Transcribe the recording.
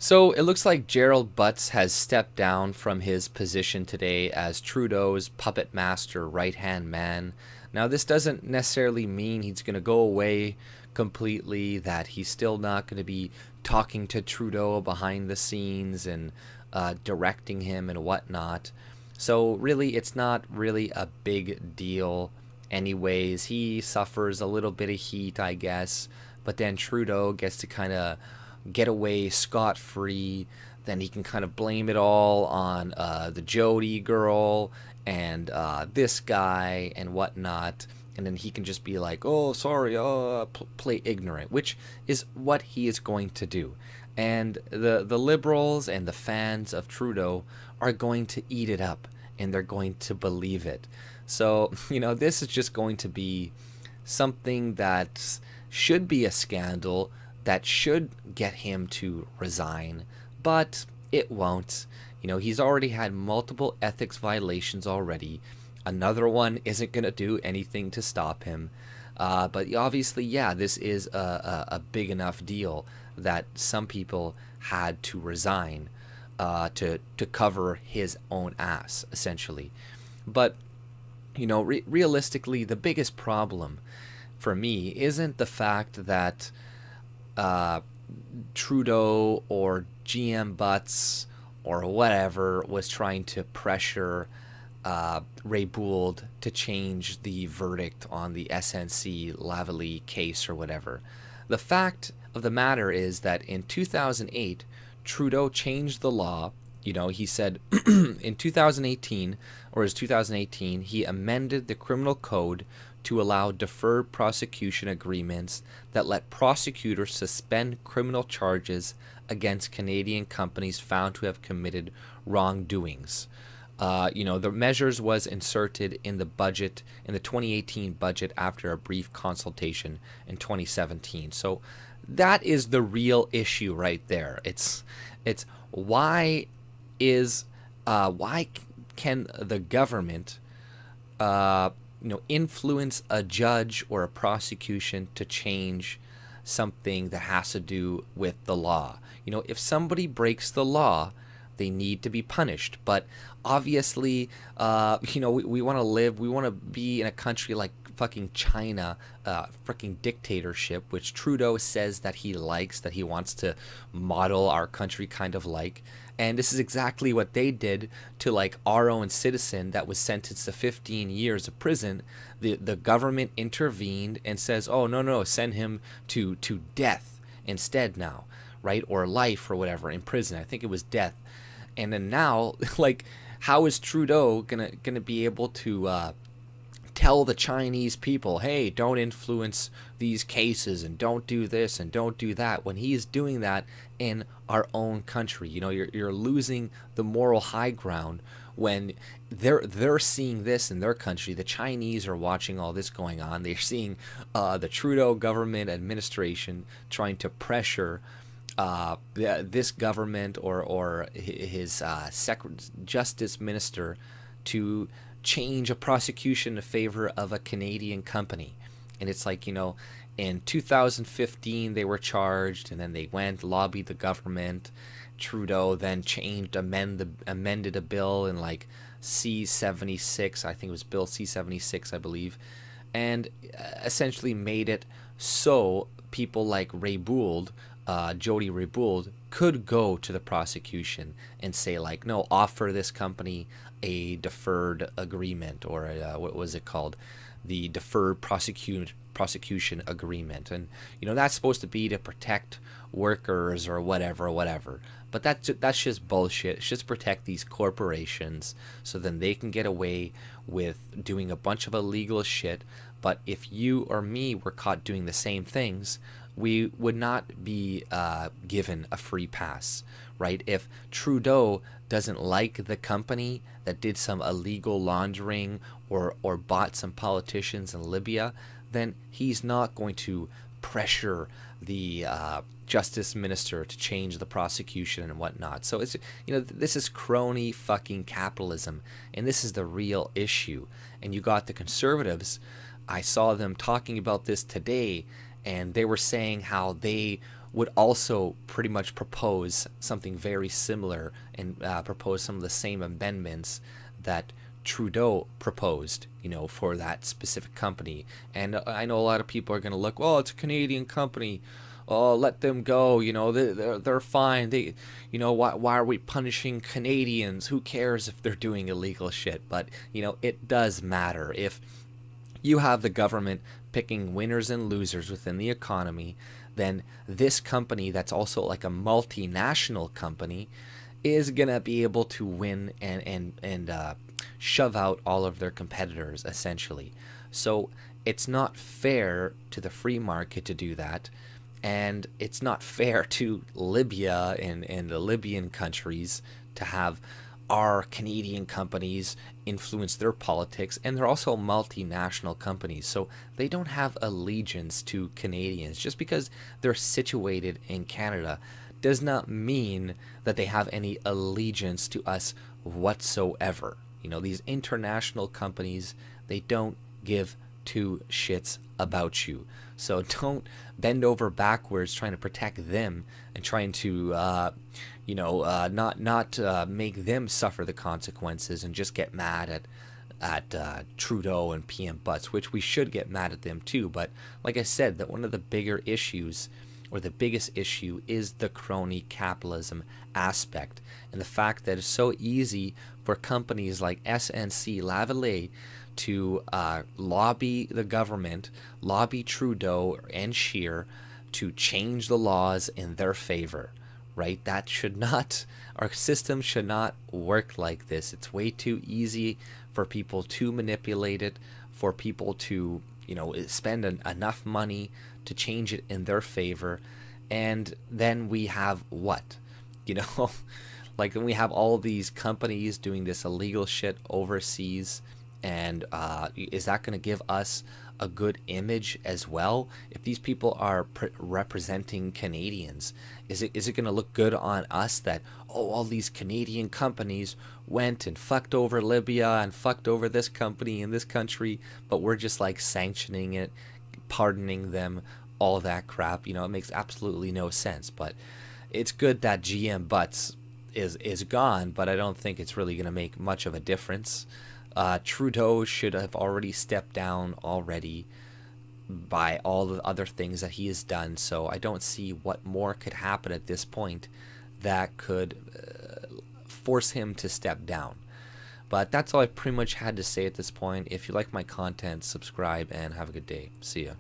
So it looks like Gerald Butts has stepped down from his position today as Trudeau's puppet master right hand man. Now, this doesn't necessarily mean he's going to go away completely, that he's still not going to be talking to Trudeau behind the scenes and directing him and whatnot. So, really, it's not really a big deal. Anyways, he suffers a little bit of heat, I guess, but then Trudeau gets to kind of get away scot-free. Then he can kind of blame it all on the Jody girl and this guy and whatnot. And then he can just be like, oh, sorry, play ignorant, which is what he is going to do. And the liberals and the fans of Trudeau are going to eat it up, and they're going to believe it. So, this is just going to be something that should be a scandal, that should get him to resign, but it won't. He's already had multiple ethics violations already. Another one isn't going to do anything to stop him. But obviously, yeah, this is a big enough deal that some people had to resign to cover his own ass, essentially. But, realistically, the biggest problem for me isn't the fact that Trudeau or GM Butts or whatever was trying to pressure Raybould to change the verdict on the SNC-Lavalin case or whatever. The fact of the matter is that in 2008, Trudeau changed the law. He said in 2018, or is 2018, he amended the criminal code to allow deferred prosecution agreements that let prosecutors suspend criminal charges against Canadian companies found to have committed wrongdoings. The measures was inserted in the budget, in the 2018 budget, after a brief consultation in 2017. So that is the real issue right there. It's why can the government influence a judge or a prosecution to change something that has to do with the law? If somebody breaks the law, they need to be punished. But obviously, we want to live, we want to be in a country like fucking China, freaking dictatorship, which Trudeau says that he likes, that he wants to model our country kind of like. And this is exactly what they did to like our own citizen that was sentenced to 15 years of prison. The government intervened and says, oh, no, send him to death instead now, right? Or life or whatever in prison. I think it was death. And then now, like, how is Trudeau gonna be able to tell the Chinese people, hey, don't influence these cases and don't do this and don't do that, when he's doing that in our own country? You're losing the moral high ground when they're seeing this in their country. The Chinese are watching all this going on. They're seeing the Trudeau government administration trying to pressure this government or his justice minister to change a prosecution in favor of a Canadian company. And it's like, in 2015 they were charged, and then they went lobbied the government. Trudeau then amended a bill in like C-76, I think it was Bill C-76, I believe, and essentially made it so people like Raybould, Jody Raybould, could go to the prosecution and say like, no, offer this company a deferred agreement, or what was it called, the deferred prosecution agreement. And that's supposed to be to protect workers or whatever. But that's just bullshit. It's just protect these corporations so then they can get away with doing a bunch of illegal shit. But if you or me were caught doing the same things, we would not be given a free pass, right? If Trudeau doesn't like the company that did some illegal laundering or bought some politicians in Libya, then he's not going to pressure the justice minister to change the prosecution and whatnot. So it's, this is crony fucking capitalism, and this is the real issue. And you got the conservatives. I saw them talking about this today, and they were saying how they would also pretty much propose something very similar and propose some of the same amendments that Trudeau proposed, for that specific company. And I know a lot of people are going to look, well, it's a Canadian company. Oh, let them go. They're fine. Why are we punishing Canadians? Who cares if they're doing illegal shit? But, it does matter. If you have the government picking winners and losers within the economy, then this company that's also like a multinational company is going to be able to win and shove out all of their competitors, essentially. So it's not fair to the free market to do that. And it's not fair to Libya and the Libyan countries to have our Canadian companies influence their politics, and they're also multinational companies, so they don't have allegiance to Canadians. Just because they're situated in Canada does not mean that they have any allegiance to us whatsoever. These international companies, they don't give two shits about you. So don't bend over backwards trying to protect them and trying to, not make them suffer the consequences, and just get mad at Trudeau and PM Butts, which we should get mad at them too. But like I said, that one of the bigger issues, or the biggest issue, is the crony capitalism aspect, and the fact that it's so easy for companies like SNC-Lavalin to lobby the government, lobby Trudeau and Scheer to change the laws in their favor, right? That should not, our system should not work like this. It's way too easy for people to manipulate it, for people to, spend enough money to change it in their favor. And then we have what? Like, we have all these companies doing this illegal shit overseas. And is that going to give us a good image as well? If these people are representing Canadians, is it going to look good on us that, all these Canadian companies went and fucked over Libya and fucked over this company in this country, but we're just like sanctioning it, pardoning them, all that crap? It makes absolutely no sense. But it's good that GM Butts is gone, but I don't think it's really going to make much of a difference. Trudeau should have already stepped down already by all the other things that he has done, so I don't see what more could happen at this point that could force him to step down. But that's all I pretty much had to say at this point. If you like my content, subscribe and have a good day. See ya.